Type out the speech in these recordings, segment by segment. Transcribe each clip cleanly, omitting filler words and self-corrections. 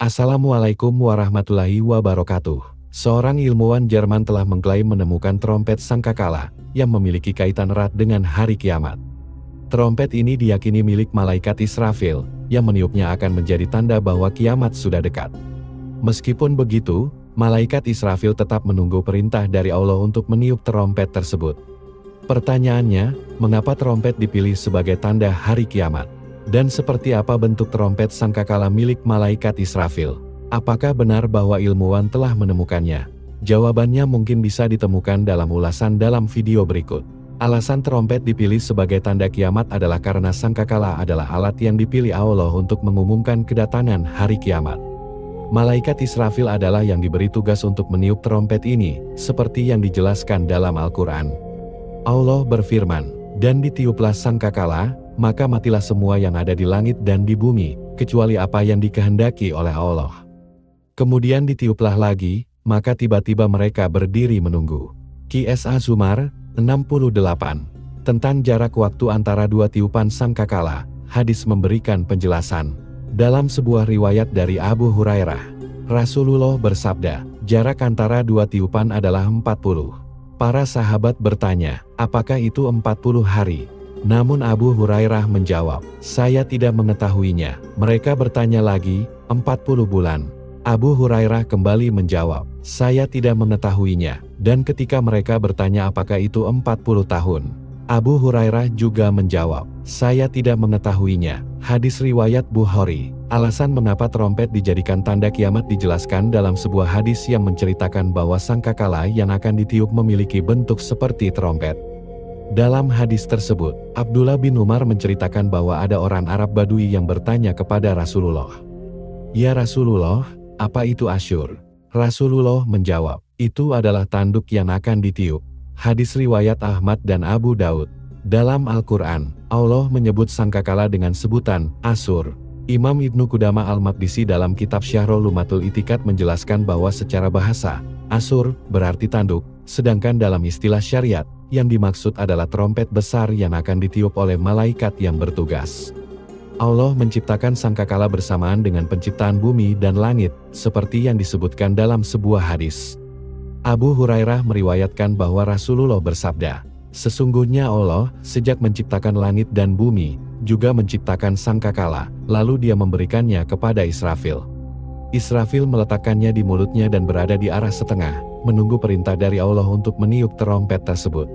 Assalamualaikum warahmatullahi wabarakatuh. Seorang ilmuwan Jerman telah mengklaim menemukan trompet sangkakala yang memiliki kaitan erat dengan hari kiamat. Trompet ini diyakini milik malaikat Israfil, yang meniupnya akan menjadi tanda bahwa kiamat sudah dekat. Meskipun begitu, malaikat Israfil tetap menunggu perintah dari Allah untuk meniup trompet tersebut. Pertanyaannya, mengapa trompet dipilih sebagai tanda hari kiamat? Dan seperti apa bentuk trompet sangkakala milik malaikat Israfil? Apakah benar bahwa ilmuwan telah menemukannya? Jawabannya mungkin bisa ditemukan dalam ulasan dalam video berikut. Alasan trompet dipilih sebagai tanda kiamat adalah karena sangkakala adalah alat yang dipilih Allah untuk mengumumkan kedatangan hari kiamat. Malaikat Israfil adalah yang diberi tugas untuk meniup trompet ini, seperti yang dijelaskan dalam Al-Quran. Allah berfirman, "Dan ditiuplah sangkakala, maka matilah semua yang ada di langit dan di bumi, kecuali apa yang dikehendaki oleh Allah. Kemudian ditiuplah lagi, maka tiba-tiba mereka berdiri menunggu." Q.S.A. Zumar, 68. Tentang jarak waktu antara dua tiupan sangkakala, hadis memberikan penjelasan. Dalam sebuah riwayat dari Abu Hurairah, Rasulullah bersabda, jarak antara dua tiupan adalah 40. Para sahabat bertanya, apakah itu 40 hari? Namun Abu Hurairah menjawab, saya tidak mengetahuinya. Mereka bertanya lagi, 40 bulan. Abu Hurairah kembali menjawab, saya tidak mengetahuinya. Dan ketika mereka bertanya apakah itu 40 tahun, Abu Hurairah juga menjawab, saya tidak mengetahuinya. Hadis riwayat Bukhari. Alasan mengapa trompet dijadikan tanda kiamat dijelaskan dalam sebuah hadis yang menceritakan bahwa sangkakala yang akan ditiup memiliki bentuk seperti trompet. Dalam hadis tersebut, Abdullah bin Umar menceritakan bahwa ada orang Arab Badui yang bertanya kepada Rasulullah, "Ya Rasulullah, apa itu Asyur?" Rasulullah menjawab, "Itu adalah tanduk yang akan ditiup." Hadis riwayat Ahmad dan Abu Daud. Dalam Al-Quran, Allah menyebut sangkakala dengan sebutan Asur. Imam Ibnu Qudamah Al-Maqdisi dalam kitab Syahrul Lumatul Itiqad menjelaskan bahwa secara bahasa, Asur berarti tanduk, sedangkan dalam istilah syariat, yang dimaksud adalah trompet besar yang akan ditiup oleh malaikat yang bertugas. Allah menciptakan sangkakala bersamaan dengan penciptaan bumi dan langit, seperti yang disebutkan dalam sebuah hadis. Abu Hurairah meriwayatkan bahwa Rasulullah bersabda, sesungguhnya Allah, sejak menciptakan langit dan bumi, juga menciptakan sangkakala, lalu dia memberikannya kepada Israfil. Israfil meletakkannya di mulutnya dan berada di arah setengah, menunggu perintah dari Allah untuk meniup trompet tersebut.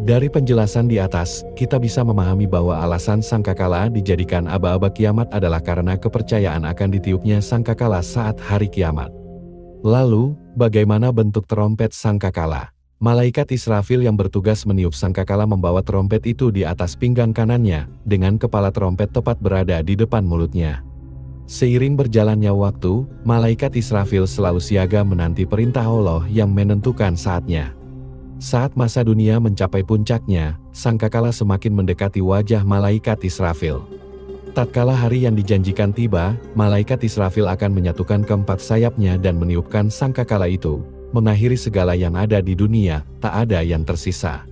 Dari penjelasan di atas, kita bisa memahami bahwa alasan sangkakala dijadikan aba-aba kiamat adalah karena kepercayaan akan ditiupnya sangkakala saat hari kiamat. Lalu, bagaimana bentuk trompet sangkakala? Malaikat Israfil yang bertugas meniup sangkakala membawa trompet itu di atas pinggang kanannya, dengan kepala trompet tepat berada di depan mulutnya. Seiring berjalannya waktu, malaikat Israfil selalu siaga menanti perintah Allah yang menentukan saatnya. Saat masa dunia mencapai puncaknya, sangkakala semakin mendekati wajah malaikat Israfil. Tatkala hari yang dijanjikan tiba, malaikat Israfil akan menyatukan keempat sayapnya dan meniupkan sangkakala itu, mengakhiri segala yang ada di dunia, tak ada yang tersisa.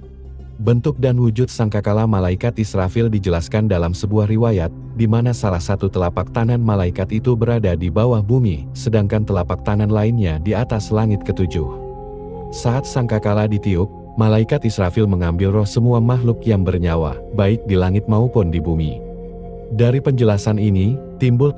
Bentuk dan wujud sangkakala malaikat Israfil dijelaskan dalam sebuah riwayat, di mana salah satu telapak tangan malaikat itu berada di bawah bumi, sedangkan telapak tangan lainnya di atas langit ketujuh. Saat sangkakala ditiup, malaikat Israfil mengambil roh semua makhluk yang bernyawa, baik di langit maupun di bumi. Dari penjelasan ini, timbul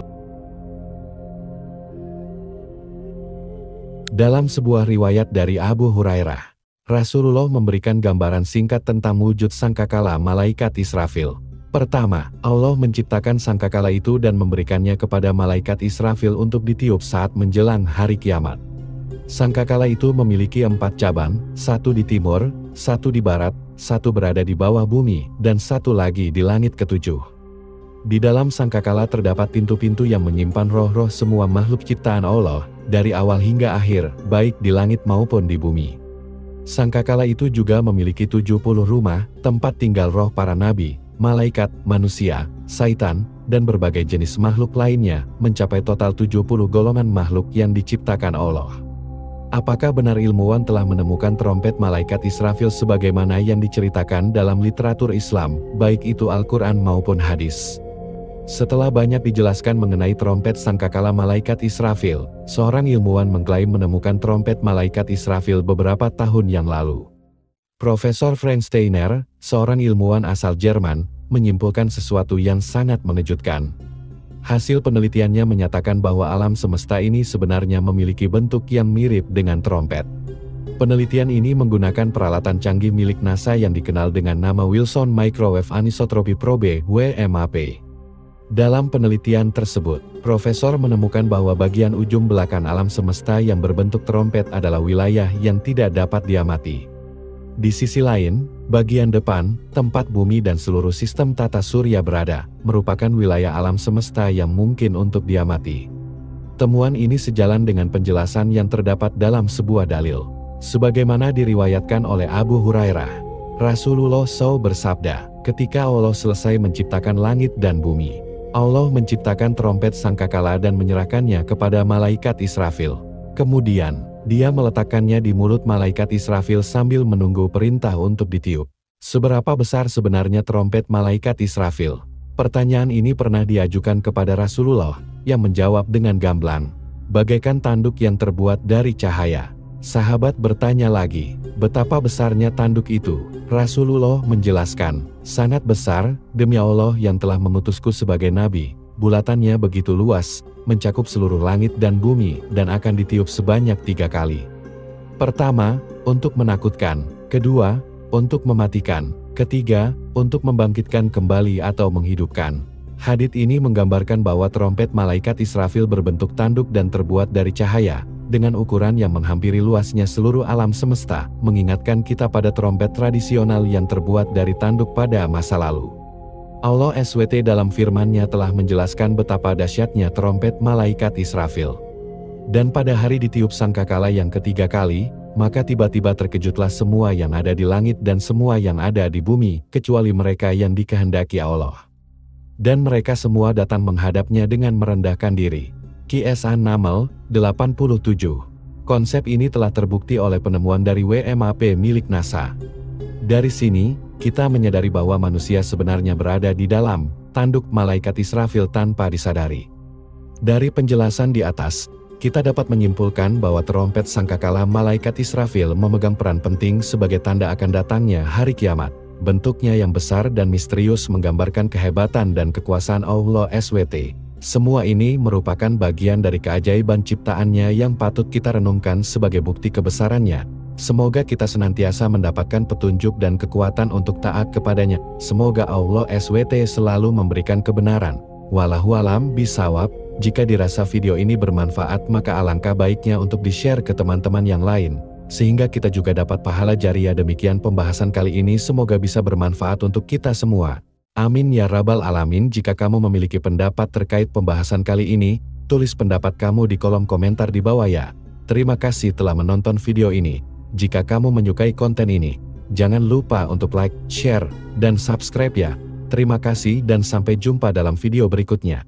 dalam sebuah riwayat dari Abu Hurairah, Rasulullah memberikan gambaran singkat tentang wujud sangkakala malaikat Israfil. Pertama, Allah menciptakan sangkakala itu dan memberikannya kepada malaikat Israfil untuk ditiup saat menjelang hari kiamat. Sangkakala itu memiliki 4 cabang, satu di timur, satu di barat, satu berada di bawah bumi, dan satu lagi di langit ketujuh. Di dalam sangkakala terdapat pintu-pintu yang menyimpan roh-roh semua makhluk ciptaan Allah, dari awal hingga akhir, baik di langit maupun di bumi. Sangkakala itu juga memiliki 70 rumah, tempat tinggal roh para nabi, malaikat, manusia, syaitan, dan berbagai jenis makhluk lainnya, mencapai total 70 golongan makhluk yang diciptakan Allah. Apakah benar ilmuwan telah menemukan trompet malaikat Israfil sebagaimana yang diceritakan dalam literatur Islam, baik itu Al-Quran maupun hadis? Setelah banyak dijelaskan mengenai trompet sangkakala malaikat Israfil, seorang ilmuwan mengklaim menemukan trompet malaikat Israfil beberapa tahun yang lalu. Profesor Frank Steiner, seorang ilmuwan asal Jerman, menyimpulkan sesuatu yang sangat mengejutkan. Hasil penelitiannya menyatakan bahwa alam semesta ini sebenarnya memiliki bentuk yang mirip dengan trompet. Penelitian ini menggunakan peralatan canggih milik NASA yang dikenal dengan nama Wilson Microwave Anisotropy Probe (WMAP). Dalam penelitian tersebut, profesor menemukan bahwa bagian ujung belakang alam semesta yang berbentuk trompet adalah wilayah yang tidak dapat diamati. Di sisi lain, bagian depan, tempat bumi dan seluruh sistem tata surya berada, merupakan wilayah alam semesta yang mungkin untuk diamati. Temuan ini sejalan dengan penjelasan yang terdapat dalam sebuah dalil. Sebagaimana diriwayatkan oleh Abu Hurairah, Rasulullah SAW bersabda, ketika Allah selesai menciptakan langit dan bumi, Allah menciptakan trompet sangkakala dan menyerahkannya kepada malaikat Israfil. Kemudian, dia meletakkannya di mulut malaikat Israfil sambil menunggu perintah untuk ditiup. Seberapa besar sebenarnya trompet malaikat Israfil? Pertanyaan ini pernah diajukan kepada Rasulullah, yang menjawab dengan gamblang, bagaikan tanduk yang terbuat dari cahaya. Sahabat bertanya lagi, betapa besarnya tanduk itu? Rasulullah menjelaskan, sangat besar, demi Allah yang telah mengutusku sebagai nabi. Bulatannya begitu luas, mencakup seluruh langit dan bumi, dan akan ditiup sebanyak 3 kali. Pertama, untuk menakutkan. Kedua, untuk mematikan. Ketiga, untuk membangkitkan kembali atau menghidupkan. Hadits ini menggambarkan bahwa trompet malaikat Israfil berbentuk tanduk dan terbuat dari cahaya, dengan ukuran yang menghampiri luasnya seluruh alam semesta, mengingatkan kita pada trompet tradisional yang terbuat dari tanduk pada masa lalu. Allah SWT dalam firman-Nya telah menjelaskan betapa dahsyatnya trompet malaikat Israfil. Dan pada hari ditiup sangkakala yang ketiga kali, maka tiba-tiba terkejutlah semua yang ada di langit dan semua yang ada di bumi, kecuali mereka yang dikehendaki Allah. Dan mereka semua datang menghadapnya dengan merendahkan diri. Kisah Naml 87. Konsep ini telah terbukti oleh penemuan dari WMAP milik NASA. Dari sini, kita menyadari bahwa manusia sebenarnya berada di dalam tanduk malaikat Israfil tanpa disadari. Dari penjelasan di atas, kita dapat menyimpulkan bahwa trompet sangkakala malaikat Israfil memegang peran penting sebagai tanda akan datangnya hari kiamat. Bentuknya yang besar dan misterius menggambarkan kehebatan dan kekuasaan Allah SWT. Semua ini merupakan bagian dari keajaiban ciptaannya yang patut kita renungkan sebagai bukti kebesarannya. Semoga kita senantiasa mendapatkan petunjuk dan kekuatan untuk taat kepadanya. Semoga Allah SWT selalu memberikan kebenaran. Wallahualam bisawab. Jika dirasa video ini bermanfaat, maka alangkah baiknya untuk di-share ke teman-teman yang lain, sehingga kita juga dapat pahala jariah. Demikian pembahasan kali ini, semoga bisa bermanfaat untuk kita semua. Amin ya rabbal alamin. Jika kamu memiliki pendapat terkait pembahasan kali ini, tulis pendapat kamu di kolom komentar di bawah ya. Terima kasih telah menonton video ini. Jika kamu menyukai konten ini, jangan lupa untuk like, share, dan subscribe ya. Terima kasih dan sampai jumpa dalam video berikutnya.